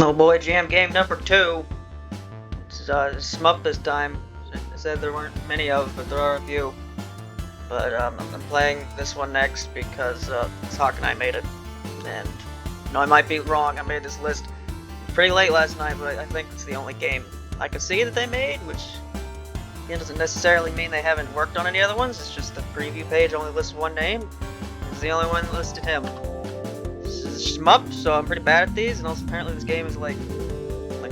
Oh boy, jam game number 2. It's shmup this time. I said there weren't many of, but there are a few. But I'm playing this one next because Hawk and I made it. And no, I might be wrong. I made this list pretty late last night, but I think it's the only game I could see that they made, which again doesn't necessarily mean they haven't worked on any other ones. It's just the preview page only lists one name. It's the only one that listed him. This is shmup, so I'm pretty bad at these, and also apparently this game is like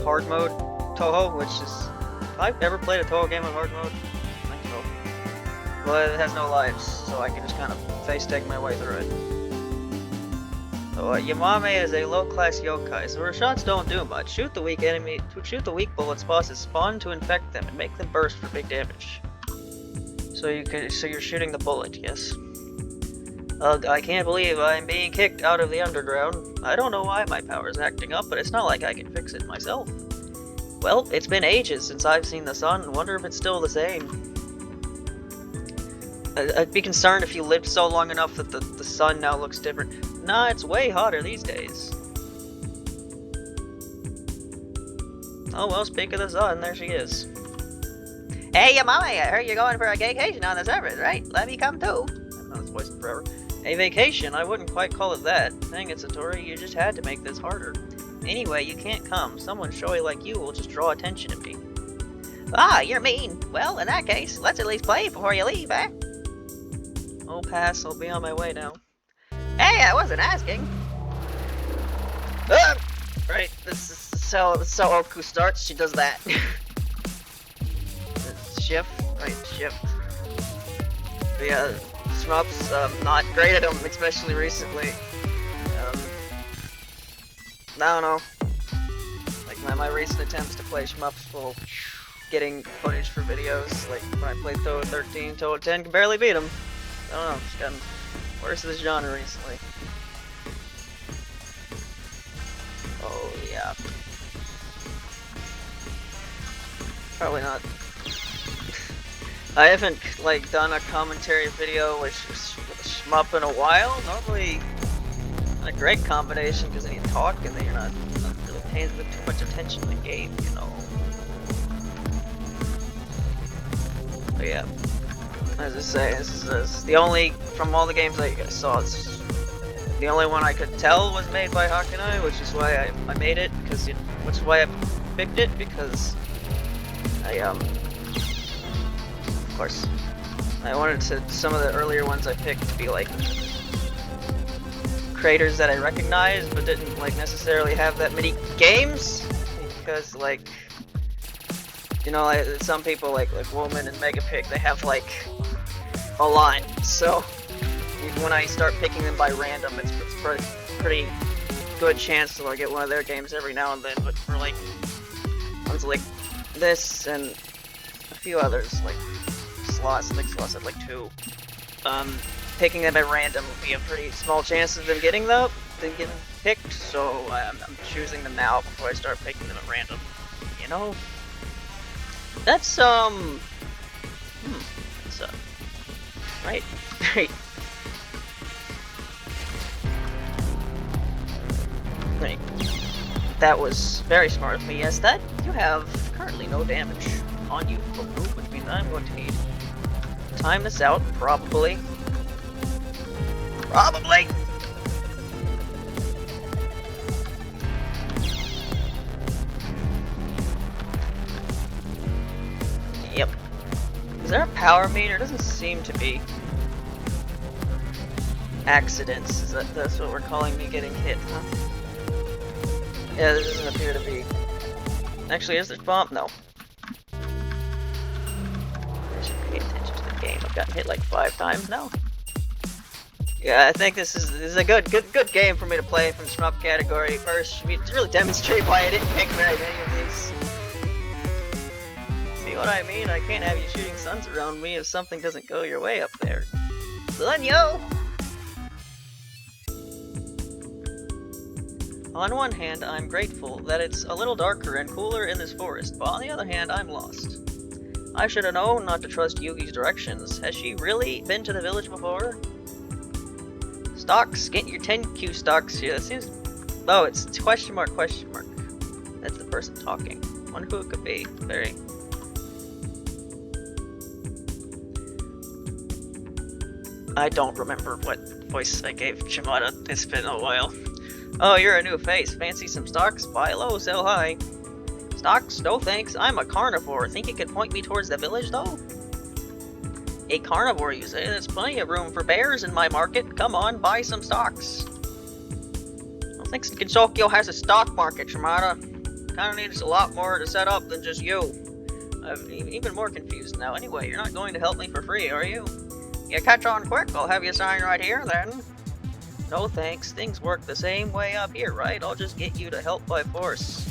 hard mode Touhou, which is... Have I ever played a Touhou game on hard mode? I think so. But it has no lives, so I can just kind of face-tag my way through it. So Yamame is a low-class yokai, so her shots don't do much. Shoot the weak enemy, shoot the weak bullets bosses spawn to infect them and make them burst for big damage. So you're shooting the bullet, yes. Ugh, I can't believe I'm being kicked out of the underground. I don't know why my power is acting up, but it's not like I can fix it myself. Well, it's been ages since I've seen the sun, and wonder if it's still the same. I'd be concerned if you lived so long enough that the sun now looks different. Nah, it's way hotter these days. Oh well, speak of the sun, there she is. Hey, Yamame, I heard you're going for a vacation on the servers, right? Let me come too. I've known this voice forever. A vacation? I wouldn't quite call it that. Dang it, Satori, you just had to make this harder. Anyway, you can't come. Someone showy like you will just draw attention to me. Ah, you're mean. Well, in that case, let's at least play before you leave, eh? Oh, pass. I'll be on my way now. Hey, I wasn't asking. Ah! Right, this is how Oku starts. She does that. Shift. Right, shift. But yeah, shmups, not great at them, especially recently. I don't know. Like my recent attempts to play shmups while getting footage for videos, like when I played Touhou 13, Touhou 10, can barely beat them. I don't know, it's gotten worse of this genre recently. Oh yeah. Probably not. I haven't done a commentary video with shmup in a while. Normally a great combination because then you talk and then you're not really paying too much attention to the game, you know. But yeah, as I say, this is the only, from all the games I saw, it's the only one I could tell was made by Hawk and I, which is why I made it, which is why I picked it, because of course, I wanted some of the earlier ones I picked to be like creators that I recognized, but didn't necessarily have that many games, because you know, some people like Woman and Megapick, they have a lot. So when I start picking them by random, it's pretty good chance to get one of their games every now and then. But for ones like this and a few others like Sloss, I think Sloss had 2. Picking them at random would be a pretty small chance of them getting picked, so I'm choosing them now before I start picking them at random. You know? That's, right. Right. Right. That was very smart of me. Yes, that you have currently no damage on you, which means I'm going to need to time this out, probably. Probably! Yep. Is there a power meter? Doesn't seem to be. Accidents. That's what we're calling me getting hit, huh? Yeah, this doesn't appear to be. Actually, is there bomb? No. I should pay attention to the game. I've gotten hit 5 times now. Yeah, I think this is a good game for me to play from the shmup category first. To really demonstrate why I didn't pick very many of these. See what I mean? I can't have you shooting suns around me if something doesn't go your way up there. Sun, yo! On one hand, I'm grateful that it's a little darker and cooler in this forest, but on the other hand, I'm lost. I should have known not to trust Yugi's directions. Has she really been to the village before? Stocks, get your 10Q stocks. Yeah, it seems. Oh, it's question mark, question mark. That's the person talking. Wonder who it could be. Very. I don't remember what voice I gave Shimada. It's been a while. Oh, you're a new face. Fancy some stocks? Buy low, sell high. Stocks? No thanks. I'm a carnivore. Think you could point me towards the village, though? A carnivore, you say? There's plenty of room for bears in my market. Come on, buy some stocks. I don't think Gensokyo has a stock market, Shimada. Kinda needs a lot more to set up than just you. I'm even more confused now. Anyway, you're not going to help me for free, are you? You catch on quick, I'll have you sign right here, then. No thanks, things work the same way up here, right? I'll just get you to help by force.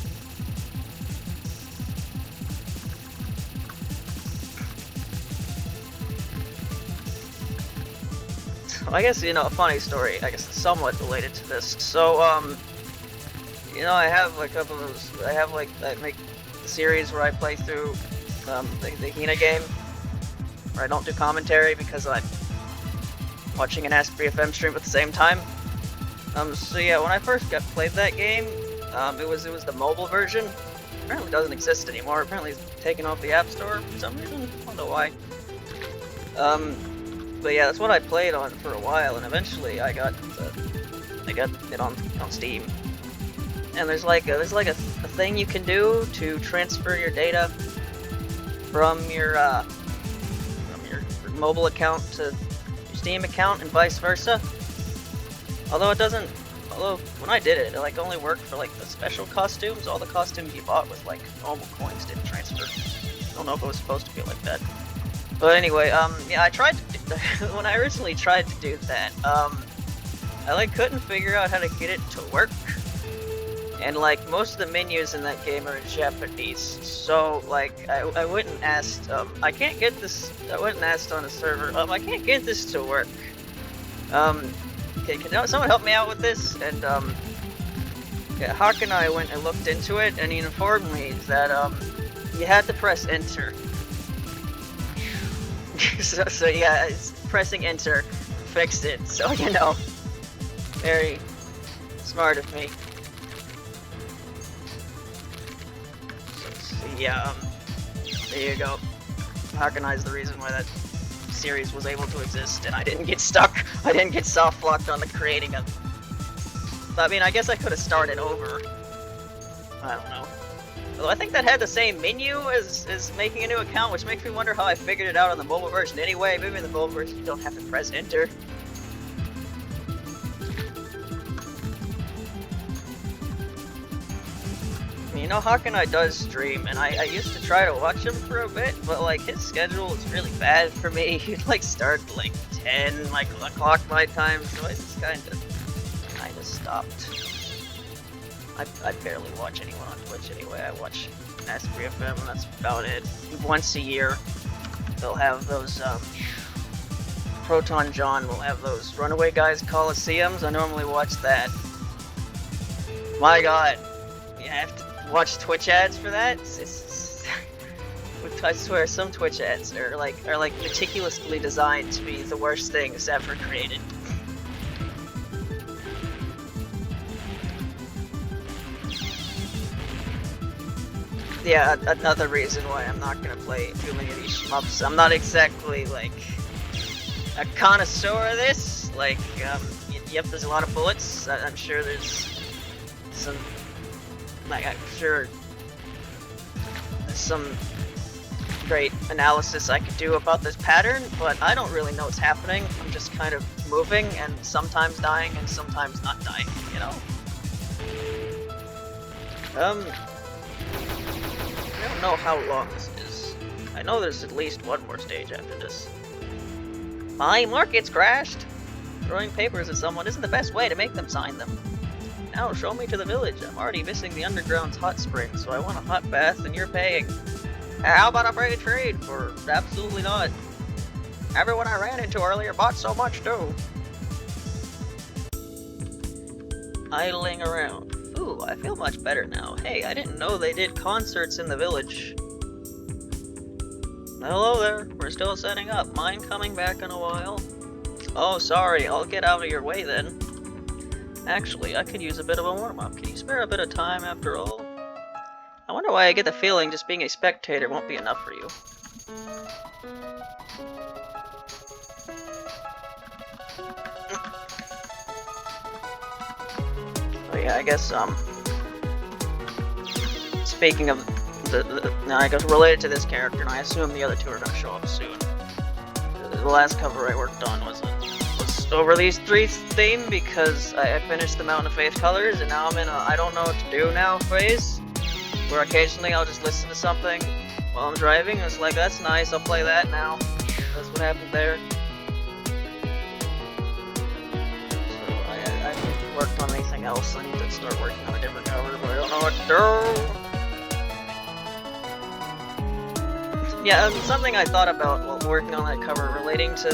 I guess, you know, a funny story, I guess somewhat related to this. So, you know, I have like a couple of those, I make a series where I play through the Hina game, where I don't do commentary because I'm watching an Ask3FM stream at the same time. So yeah, when I first played that game, it was the mobile version. Apparently doesn't exist anymore. Apparently it's taken off the App Store for some reason. I don't know why. But yeah, that's what I played on for a while, and eventually I got it on Steam. And there's like a thing you can do to transfer your data from your mobile account to your Steam account and vice versa. Although when I did it, like only worked for like the special costumes. All the costumes you bought with like normal coins didn't transfer. I don't know if it was supposed to be like that. But anyway, yeah, I tried to when I originally tried to do that, I like couldn't figure out how to get it to work. And like most of the menus in that game are in Japanese, so like I went and asked, I can't get this. I went and asked on a server, I can't get this to work. Okay, can someone help me out with this? And yeah, Hawk and I went and looked into it, and he informed me that you had to press enter. so yeah, pressing enter fixed it. So you know, very smart of me. So yeah, there you go. Hawk-and-I's the reason why that series was able to exist, and I didn't get stuck. I didn't get soft locked on the creating of. I mean, I guess I could have started over. I don't know. Although I think that had the same menu as making a new account, which makes me wonder how I figured it out on the mobile version anyway. Maybe in the mobile version you don't have to press enter. You know, Hawk-and-I does stream, and I used to try to watch him for a bit, but like his schedule is really bad for me. He'd like start like 10, like o'clock my time, so I just kind of stopped. I barely watch anyone on Twitch anyway. I watch Ask3FM, and that's about it. Once a year, they'll have those, Proton John will have those Runaway Guys Coliseums. I normally watch that. My god. You have to watch Twitch ads for that? I swear, some Twitch ads are like meticulously designed to be the worst things ever created. Yeah, another reason why I'm not gonna play too many of these shmups. I'm not exactly like a connoisseur of this. Like, yep, there's a lot of bullets. I'm sure there's some, like, I'm sure there's some great analysis I could do about this pattern, but I don't really know what's happening. I'm just kind of moving and sometimes dying and sometimes not dying, you know? I don't know how long this is. I know there's at least one more stage after this. My market's crashed! Throwing papers at someone isn't the best way to make them sign them. Now show me to the village. I'm already missing the underground's hot spring, so I want a hot bath and you're paying. How about a free trade for absolutely not? Everyone I ran into earlier bought so much too. Idling around. Ooh, I feel much better now. Hey, I didn't know they did concerts in the village. Hello there. We're still setting up. Mind coming back in a while? Oh, sorry. I'll get out of your way then. Actually, I could use a bit of a warm-up. Can you spare a bit of time after all? I wonder why I get the feeling just being a spectator won't be enough for you. Oh yeah, I guess, speaking of now I guess related to this character, and I assume the other two are gonna show up soon. The last cover I worked on was over these three theme because I finished the Mountain of Faith colors, and now I'm in a I don't know what to do now phase, where occasionally I'll just listen to something while I'm driving, and it's like, that's nice, I'll play that now. That's what happened there. So I worked on anything else. I need to start working on a different cover, but I don't know what to do. Yeah, something I thought about while working on that cover relating to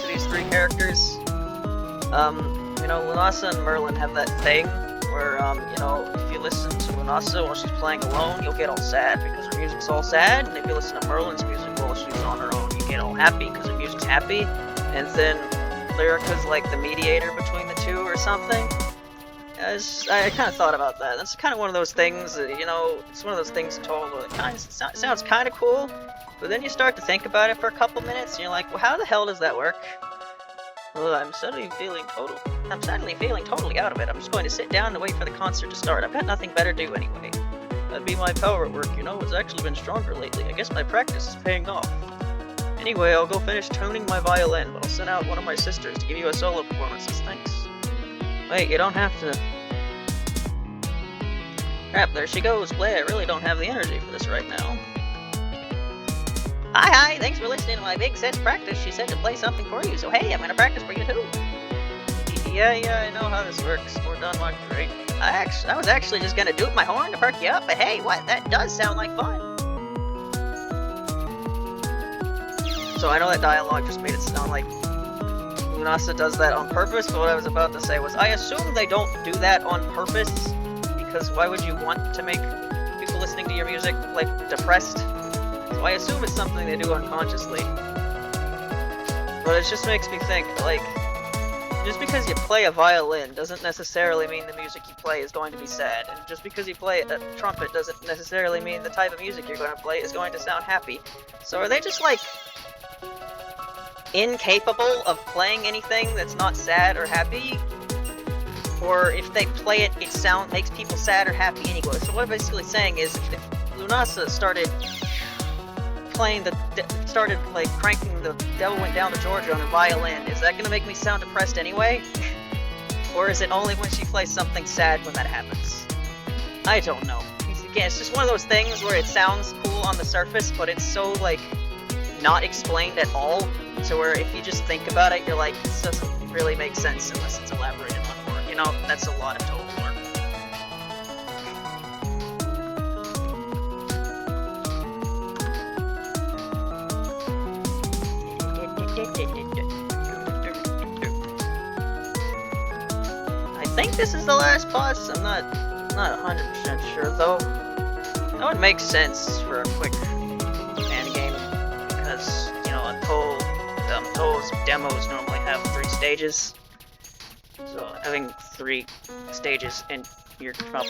these three characters. You know, Lunasa and Merlin have that thing where, you know, if you listen to Lunasa while she's playing alone, you'll get all sad because her music's all sad, and if you listen to Merlin's music while she's on her own, you get all happy because her music's happy, and then Lyrica's like the mediator between the two or something. I kind of thought about that. That's kind of one of those things that, you know, it's one of those things in Touhou that kind of sounds kind of cool, but then you start to think about it for a couple minutes, and you're like, well, how the hell does that work? Well, I'm suddenly feeling totally out of it. I'm just going to sit down and wait for the concert to start. I've got nothing better to do anyway. That'd be my power at work, you know. It's actually been stronger lately. I guess my practice is paying off. Anyway, I'll go finish tuning my violin, but I'll send out one of my sisters to give you a solo performance as thanks. Wait, you don't have to... Crap, there she goes. Play, I really don't have the energy for this right now. Hi, thanks for listening to my big set practice. She said to play something for you, so hey, I'm gonna practice for you too. Yeah, I know how this works. We're done like great. I was actually just gonna doot my horn to perk you up, but hey, what? That does sound like fun. So I know that dialogue just made it sound like Lunasa does that on purpose, but what I was about to say was, I assume they don't do that on purpose, because why would you want to make people listening to your music, like, depressed? So I assume it's something they do unconsciously. But it just makes me think, like, just because you play a violin doesn't necessarily mean the music you play is going to be sad, and just because you play a trumpet doesn't necessarily mean the type of music you're going to play is going to sound happy. So are they just, like, incapable of playing anything that's not sad or happy? Or if they play it, it makes people sad or happy anyway. So what I'm basically saying is, if Lunasa started like cranking the Devil Went Down to Georgia on her violin, is that gonna make me sound depressed anyway? Or is it only when she plays something sad when that happens? I don't know. Again, it's just one of those things where it sounds cool on the surface, but it's so, like, not explained at all, so where if you just think about it, you're like, this doesn't really make sense unless it's elaborated on more. You know, that's a lot of Touhou work. I think this is the last boss. I'm not 100% sure though. That would make sense for a quick fan game because, you know, Touhou's demos normally have 3 stages. So having 3 stages in your shmup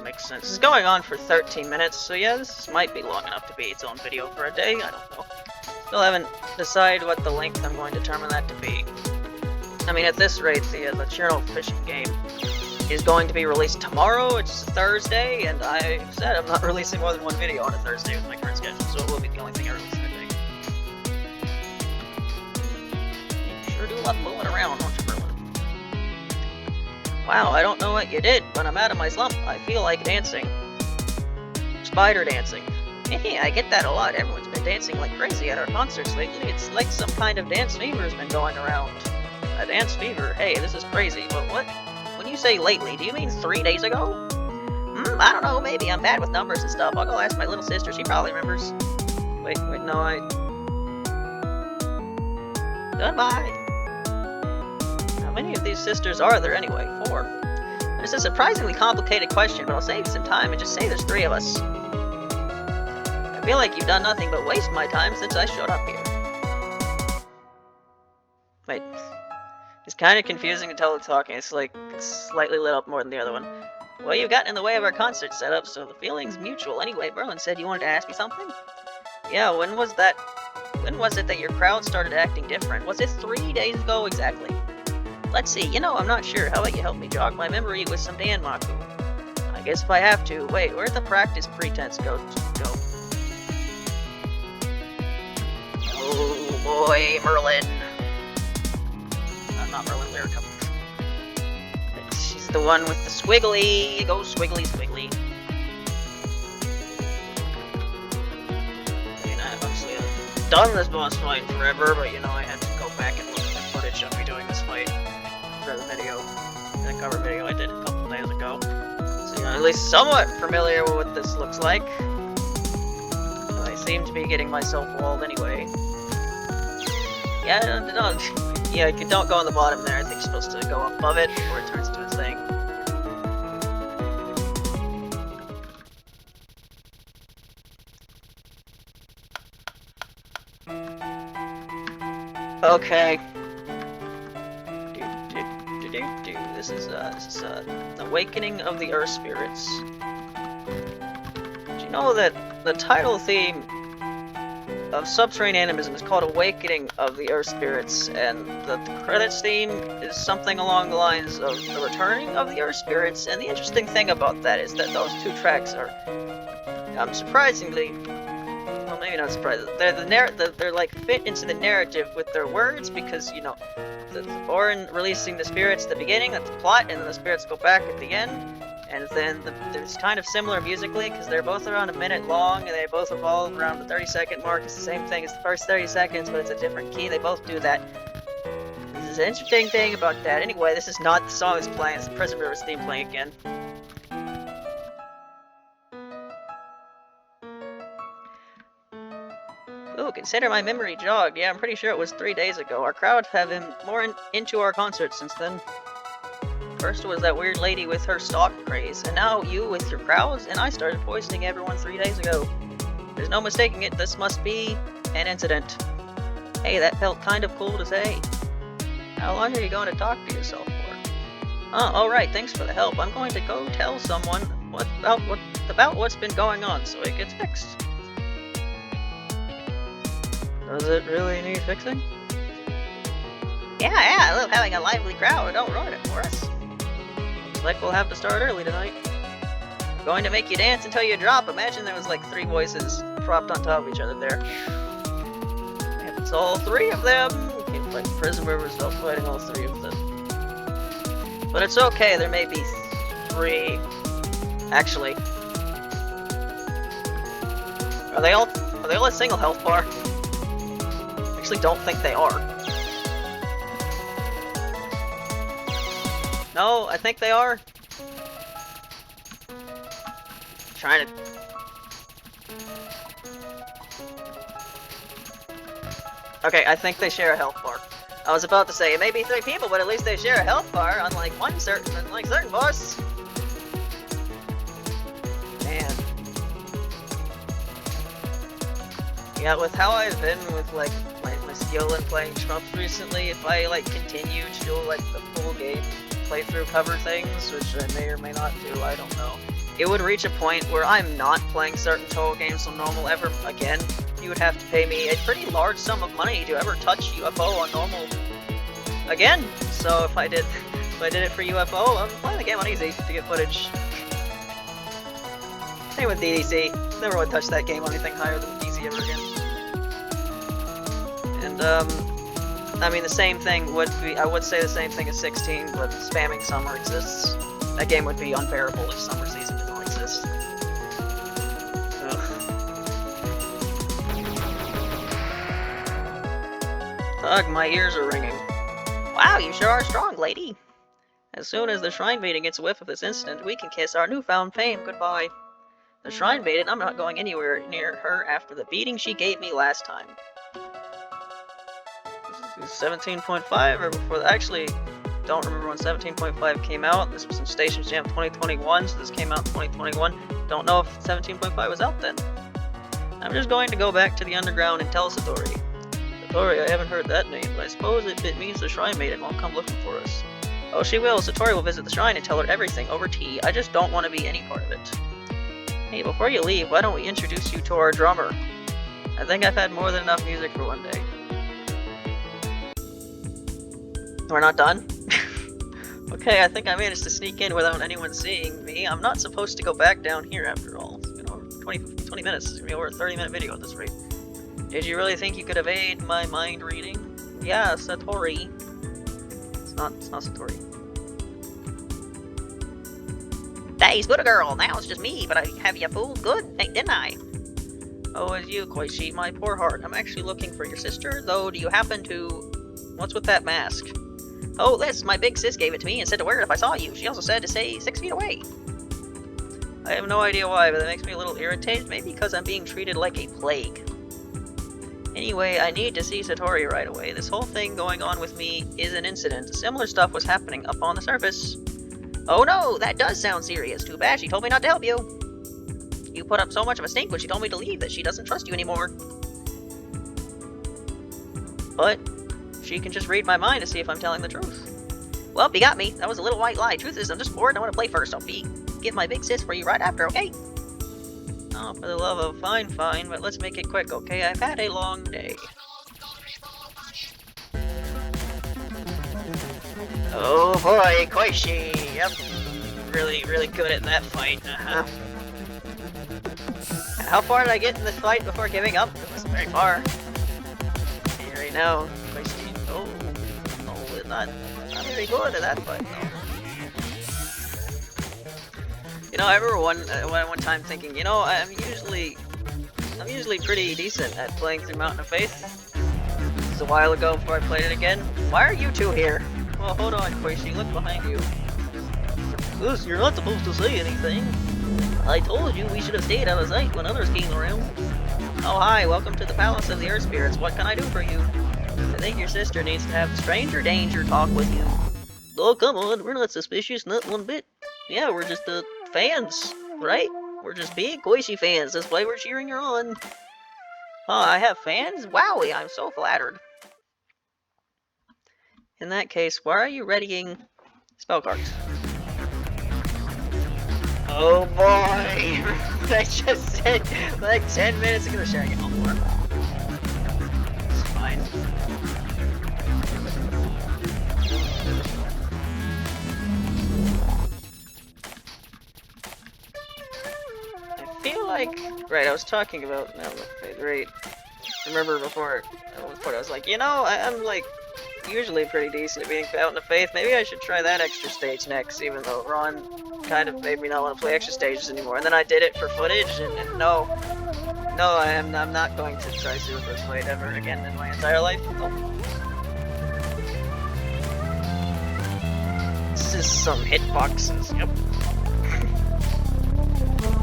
makes sense. This is going on for 13 minutes, so yeah, this might be long enough to be its own video for a day. I don't know. Still haven't decided what the length I'm going to determine that to be. I mean, at this rate, the Cherno fishing game is going to be released tomorrow. It's Thursday, and I said I'm not releasing more than 1 video on a Thursday with my current schedule, so it will be the only thing I release that day. You sure do love moving around, don't you, Merlin? Wow, I don't know what you did, but I'm out of my slump. I feel like dancing. Spider dancing. I get that a lot. Everyone's been dancing like crazy at our concerts lately. It's like some kind of dance fever's been going around. A dance fever? Hey, this is crazy, but what? When you say lately, do you mean 3 days ago? I don't know, maybe. I'm bad with numbers and stuff. I'll go ask my little sister. She probably remembers. Wait, no, Goodbye! How many of these sisters are there anyway? 4. There's a surprisingly complicated question, but I'll save you some time and just say there's 3 of us. I feel like you've done nothing but waste my time since I showed up here. Wait. It's kind of confusing until it's talking. It's like, it's slightly lit up more than the other one. Well, you've gotten in the way of our concert setup, so the feeling's mutual. Anyway, Merlin said you wanted to ask me something? Yeah, when was that? When was it that your crowd started acting different? Was it 3 days ago exactly? Let's see, I'm not sure. How about you help me jog my memory with some Danmaku? I guess if I have to. Wait, where'd the practice pretense go? Oh boy, Merlin. Not Merlin, Lyrica. She's the one with the squiggly. Go squiggly, squiggly. I mean, obviously I've done this boss fight forever, but I had to go back and look at the footage of me doing this fight for the video, the cover video I did a couple days ago. So at least somewhat familiar with what this looks like. I seem to be getting myself walled anyway. Yeah, don't go on the bottom there. I think you're supposed to go above it before it turns into its thing. Okay. This is Awakening of the Earth Spirits. Do you know that the title theme of Subterranean Animism is called Awakening of the Earth Spirits, and the credits theme is something along the lines of The Returning of the Earth Spirits, and the interesting thing about that is that those two tracks are, surprisingly, well, maybe not surprising, they're like fit into the narrative with their words, because, the Orin releasing the spirits at the beginning, that's the plot, and then the spirits go back at the end. And then it's kind of similar musically, because they're both around a minute long, and they both revolve around the 30-second mark. It's the same thing as the first 30 seconds, but it's a different key. They both do that. This is an interesting thing about that. Anyway, this is not the song that's playing, it's the Prison River's theme playing again. Ooh, consider my memory jogged. Yeah, I'm pretty sure it was 3 days ago. Our crowd have been more into our concert since then. First was that weird lady with her stock craze, and now you with your crowds, and I started poisoning everyone 3 days ago. There's no mistaking it, this must be an incident. Hey, that felt kind of cool to say. How long are you going to talk to yourself for? Alright, thanks for the help. I'm going to go tell someone about what's been going on so it gets fixed. Does it really need fixing? Yeah, I love having a lively crowd. Don't ruin it for us. Looks like we'll have to start early tonight. We're going to make you dance until you drop. Imagine there was like 3 voices propped on top of each other there. If it's all 3 of them, we can play Prison River without fighting all 3 of them. But it's okay, there may be 3. Actually. Are they all a single health bar? I actually don't think they are. No, I think they are. Trying to... Okay, I think they share a health bar. I was about to say, it may be 3 people, but at least they share a health bar, unlike certain boss. Man. Yeah, with how I've been with, like, my skill in playing shmups recently, if I, like, continue to do, like, the full game playthrough cover things, which I may or may not do, I don't know, it would reach a point where I'm not playing certain Touhou games on normal ever again. You would have to pay me a pretty large sum of money to ever touch UFO on normal again. So if I did it for UFO, I'm playing the game on easy to get footage. Same with DDC. Never would touch that game on anything higher than easy ever again. And I mean the same thing would be, I would say the same thing as 16, but spamming summer exists. That game would be unbearable if summer season did not exist. Ugh, my ears are ringing. Wow, you sure are strong, lady. As soon as the Shrine Maiden gets a whiff of this incident, we can kiss our newfound fame goodbye. The Shrine Maiden, I'm not going anywhere near her after the beating she gave me last time. This is 17.5, or before that. Actually, don't remember when 17.5 came out. This was in Stations Jam 2021, so this came out in 2021. Don't know if 17.5 was out then. I'm just going to go back to the underground and tell Satori. Satori, I haven't heard that name, but I suppose it means the Shrine Maiden won't come looking for us. Oh, she will. Satori will visit the shrine and tell her everything over tea. I just don't want to be any part of it. Hey, before you leave, why don't we introduce you to our drummer? I think I've had more than enough music for one day. We're not done? Okay, I think I managed to sneak in without anyone seeing me. I'm not supposed to go back down here after all. It's been over 20 minutes. It's gonna be over a 30-minute video at this rate. Did you really think you could evade my mind reading? Yeah, Satori. It's not Satori. Days, good girl. Now it's just me, but I have you fooled good, didn't I? Oh, it's you, Koichi, my poor heart. I'm actually looking for your sister, though. Do you happen to... What's with that mask? Oh, this, my big sis gave it to me and said to wear it if I saw you. She also said to stay 6 feet away. I have no idea why, but that makes me a little irritated. Maybe because I'm being treated like a plague. Anyway, I need to see Satori right away. This whole thing going on with me is an incident. Similar stuff was happening up on the surface. Oh no, that does sound serious. Too bad she told me not to help you. You put up so much of a stink when she told me to leave that she doesn't trust you anymore. But she can just read my mind to see if I'm telling the truth. Well, you got me. That was a little white lie. Truth is, I'm just bored and I want to play first. I'll get my big sis for you right after, okay? Oh, for the love of fine, but let's make it quick, okay? I've had a long day. Oh boy, Koichi! Yep. Really good at that fight. How far did I get in this fight before giving up? It wasn't very far. You already know. Oh, not very good at that fight, though. You know, I remember one time thinking, you know, I'm usually pretty decent at playing through Mountain of Faith. This was a while ago before I played it again. Why are you two here? Well, hold on, Koichi, look behind you. Goose, you're not supposed to say anything. I told you we should have stayed out of sight when others came around. Oh hi, welcome to the Palace of the Earth Spirits. What can I do for you? I think your sister needs to have stranger danger talk with you. Oh, come on, we're not suspicious, not one bit. Yeah, we're just, fans, right? We're just big Koichi fans, that's why we're cheering her on. Oh, I have fans? Wowie, I'm so flattered. In that case, why are you readying spell cards? Oh boy! I just said like 10 minutes ago, sharing it all more. It's fine. I feel like... Right, I was talking about... No, right. Remember before, at one point I was like, you know, I'm like usually pretty decent at being out in the faith. Maybe I should try that extra stage next, even though Ron kind of made me not want to play extra stages anymore. And then I did it for footage, and no, I'm not going to try Super Blade ever again in my entire life. Oh. This is some hitboxes. Yep.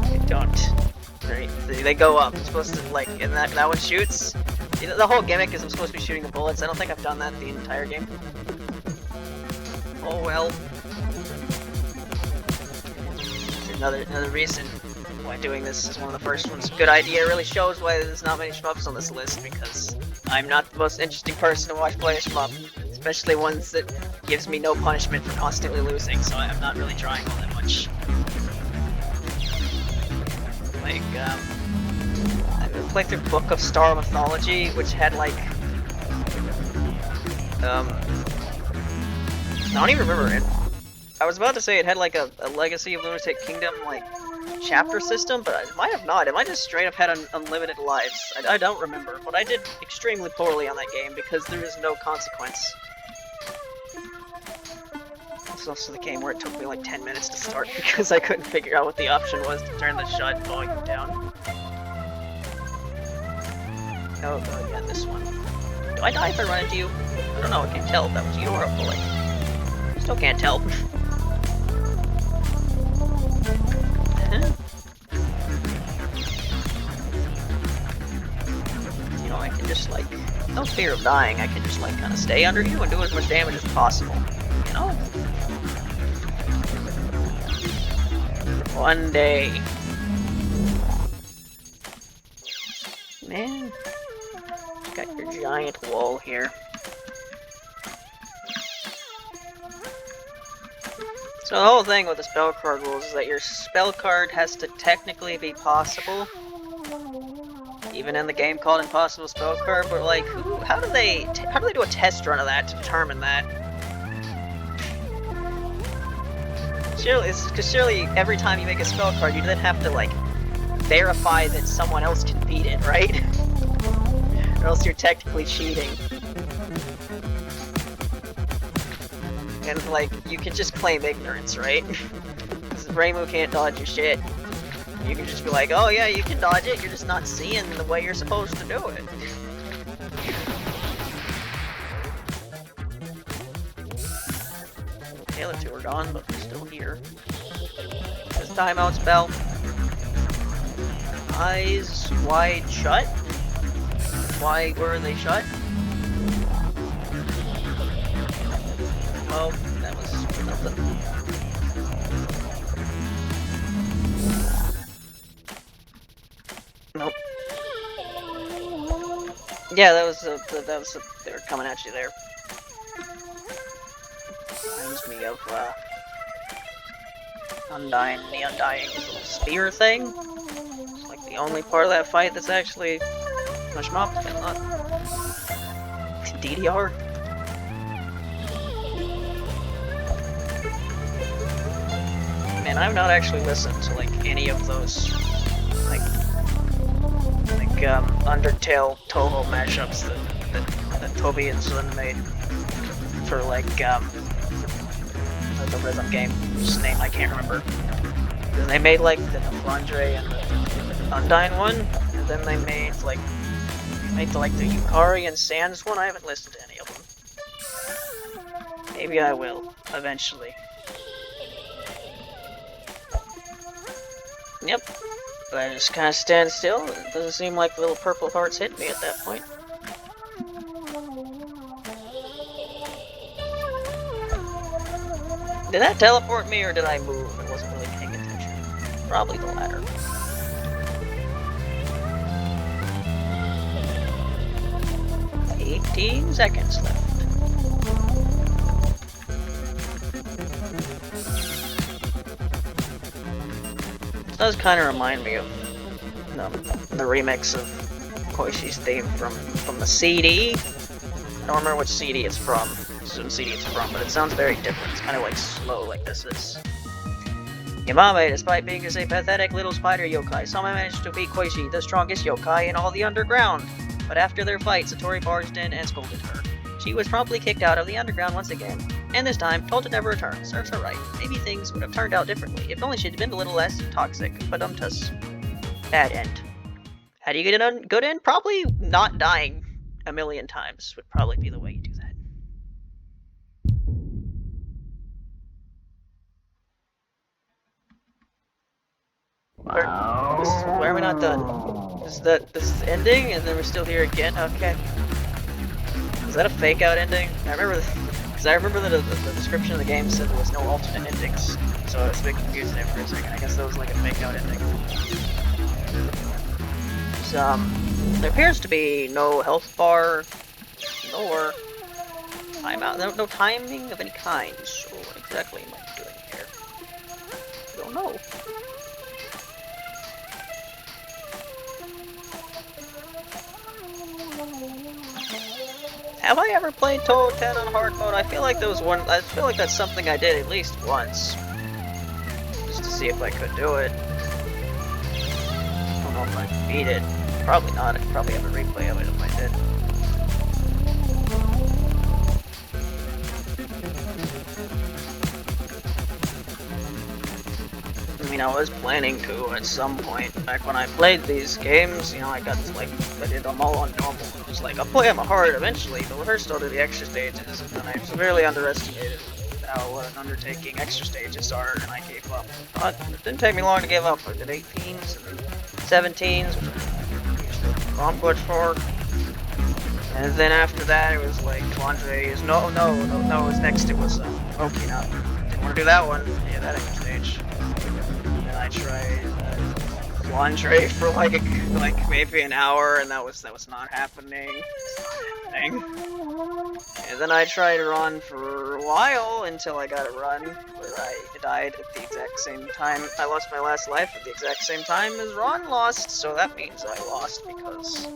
I don't. They go up. I'm supposed to like, and that one shoots. You know, the whole gimmick is I'm supposed to be shooting the bullets. I don't think I've done that the entire game. Oh well. Another reason why doing this is one of the first ones. Good idea. It really shows why there's not many shmups on this list, because I'm not the most interesting person to watch play a shmup, especially ones that gives me no punishment for constantly losing. So I'm not really trying all that much. Like I played through Book of Star Mythology, which had like I don't even remember it. I was about to say it had like a Legacy of Lunatic Kingdom like chapter system, but it might have not. It might just straight up had unlimited lives. I don't remember, but I did extremely poorly on that game because there is no consequence. It's also the game where it took me like 10 minutes to start because I couldn't figure out what the option was to turn the shot volume down. Oh god, yeah, this one. Do I die if I run into you? I don't know, I can't tell if that was you or a bullet. Still can't tell. You know, I can just like, no fear of dying, I can just like kind of stay under you and do as much damage as possible. You know? One day. Man. Got your giant wall here. So the whole thing with the spell card rules is that your spell card has to technically be possible, even in the game called Impossible Spell Card. But like, how do they do a test run of that to determine that? Surely every time you make a spell card, you then have to like verify that someone else can beat it, right? Or else you're technically cheating. And like, you can just claim ignorance, right? Because Reimu can't dodge your shit. You can just be like, oh yeah, you can dodge it, you're just not seeing the way you're supposed to do it. The other two are gone, but they're still here. This timeout spell. Eyes wide shut? Why were they shut? Well, that was nothing. Nope. Yeah, that was they were coming at you there. Reminds me of the Undying little spear thing. It's like the only part of that fight that's actually a shmup and not DDR. Man, I've not actually listened to like any of those like Undertale Touhou mashups that Toby and Sun made for like the rhythm game, whose name I can't remember. Then they made like the Flandre and the Undyne one, and then they made like the Yukari and Sans one. I haven't listened to any of them. Maybe I will eventually. Yep. But I just kind of stand still. It doesn't seem like the little purple hearts hit me at that point. Did that teleport me or did I move? I wasn't really paying attention. Probably the latter. "18 seconds left." It does kind of remind me of the remix of Koishi's theme from the CD. I don't remember which CD it's from. Some CD it's from, but it sounds very different. It's kind of like slow, like this is. Yamame, despite being just a pathetic little spider yokai, somehow managed to beat Koishi, the strongest yokai in all the underground. But after their fight, Satori barged in and scolded her. She was promptly kicked out of the underground once again, and this time told to never return. Serves her right. Maybe things would have turned out differently if only she'd been a little less toxic. But bad end. How do you get a good end? Probably not dying a million times would probably be the way you do that. Why are we not done? This is the ending, and then we're still here again? Okay. Is that a fake out ending? I remember the description of the game said there was no alternate endings, so I was a bit confused there for a second. I guess that was like a fake out ending. There appears to be no health bar, nor timeout. No timing of any kind. So what exactly am I doing here? I don't know. Have I ever played Touhou 10 on hard mode? I feel like that's something I did at least once. Just to see if I could do it. I don't know if I could beat it. Probably not. I could probably have a replay of it if I did. I mean, I was planning to at some point. Back when I played these games, you know, I did them all on normal. It was like, I'll play them hard eventually, but first I'll do the extra stages, and I severely underestimated what an undertaking extra stages are, and I gave up. But it didn't take me long to give up. I did 18s and 17s, which I'm good for. And then after that, it was like, Flandre is no, it was next, it was Okina. Didn't want to do that one. Yeah, that extra stage. I tried Flandre for like maybe an hour, and that was not happening. And then I tried to run for a while until I got a run where I died at the exact same time. I lost my last life at the exact same time as Ron lost, so that means I lost because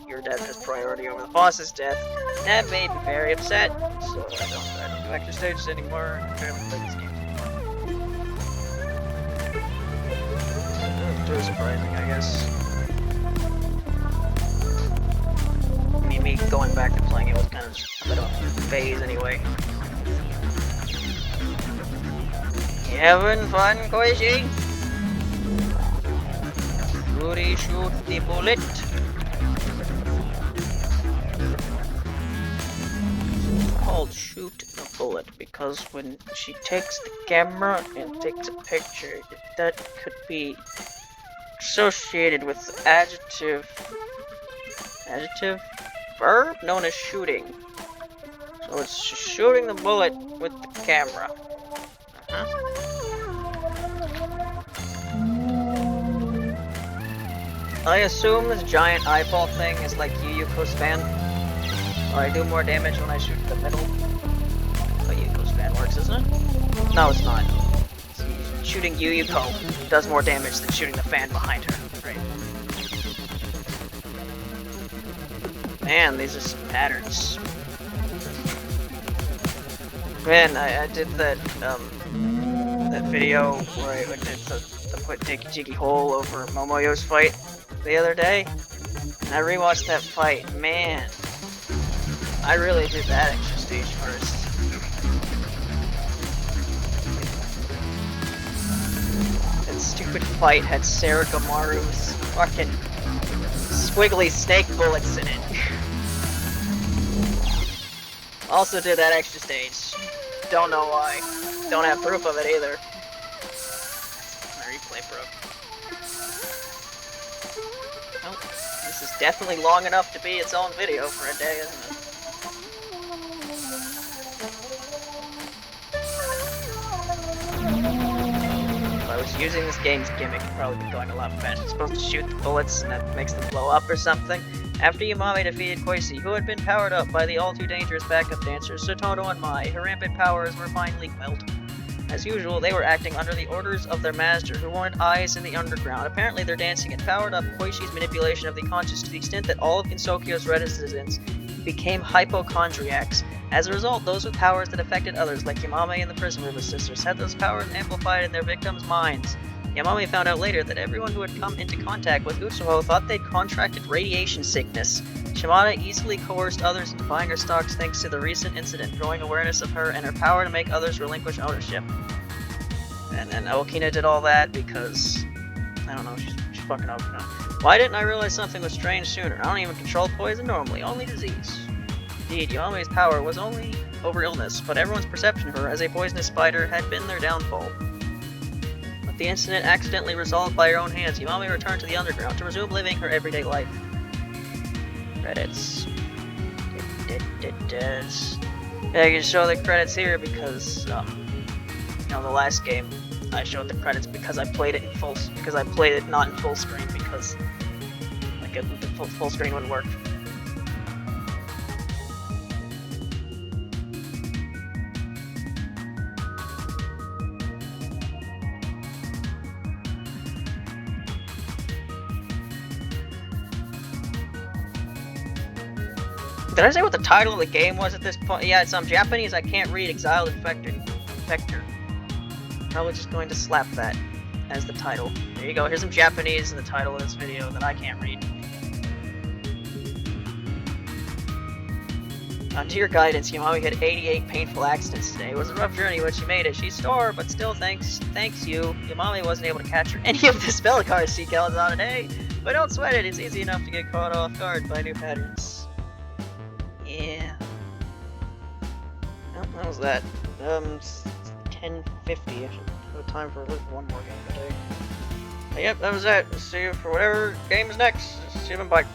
your death has priority over the boss's death. That made me very upset, so I don't do extra stages anymore. I haven't played this game anymore. Too surprising, I guess. I mean, me going back to playing it was kind of a bit of a phase anyway. You having fun, Koichi? Shoot the bullet. It's called shoot the bullet because when she takes the camera and takes a picture, that could be associated with the adjective verb known as shooting. So it's shooting the bullet with the camera. I assume this giant eyeball thing is like Yuko's fan. Or I do more damage when I shoot the middle. How Yuko's fan works, isn't it? No, it's not. See, shooting Yuko does more damage than shooting the fan behind her, right? Man, these are some patterns. Man, I did that that video where I did the put Dicky Jiggy hole over Momoyo's fight the other day, and I rewatched that fight. Man, I really did that extra stage first. That stupid fight had Saragamaru's fucking squiggly snake bullets in it. Also did that extra stage. Don't know why. Don't have proof of it either. My replay broke. Oh, this is definitely long enough to be its own video for a day, isn't it? If I was using this game's gimmick, it'd probably be going a lot faster. It's supposed to shoot the bullets and that makes them blow up or something. After Yamame defeated Koichi, who had been powered up by the all-too-dangerous backup dancers Satono and Mai, her rampant powers were finally quelled. As usual, they were acting under the orders of their master, who wanted eyes in the underground. Apparently, their dancing had powered up Koichi's manipulation of the conscious to the extent that all of Insokyo's residents became hypochondriacs. As a result, those with powers that affected others, like Yamame and the Prison River Sisters, had those powers amplified in their victims' minds. Yamame found out later that everyone who had come into contact with Utsuho thought they'd contracted radiation sickness. Shimada easily coerced others into buying her stocks thanks to the recent incident, growing awareness of her and her power to make others relinquish ownership. And then Okina did all that because, I don't know, she's fucking Okina. Why didn't I realize something was strange sooner? I don't even control poison normally, only disease. Indeed, Yamame's power was only over illness, but everyone's perception of her as a poisonous spider had been their downfall. With the incident accidentally resolved by her own hands, Yamame returned to the underground to resume living her everyday life. Credits. Yeah, I can show the credits here because, you know, the last game I showed the credits because I played it in because I played it not in full screen because, like, the full screen wouldn't work. Did I say what the title of the game was at this point? Yeah, it's Japanese. I can't read. Exiled Infector. Probably just going to slap that as the title. There you go. Here's some Japanese in the title of this video that I can't read. To your guidance, Yamame had 88 painful accidents today. It was a rough journey, but she made it. She's sore, but still thanks you. Yamame wasn't able to capture any of the spell cards she killed on a day. But don't sweat it. It's easy enough to get caught off guard by new patterns. Yeah. Well, that was that. It's 10:50. I should have time for one more game today. But yep, that was that. See you for whatever game is next. See you, bye.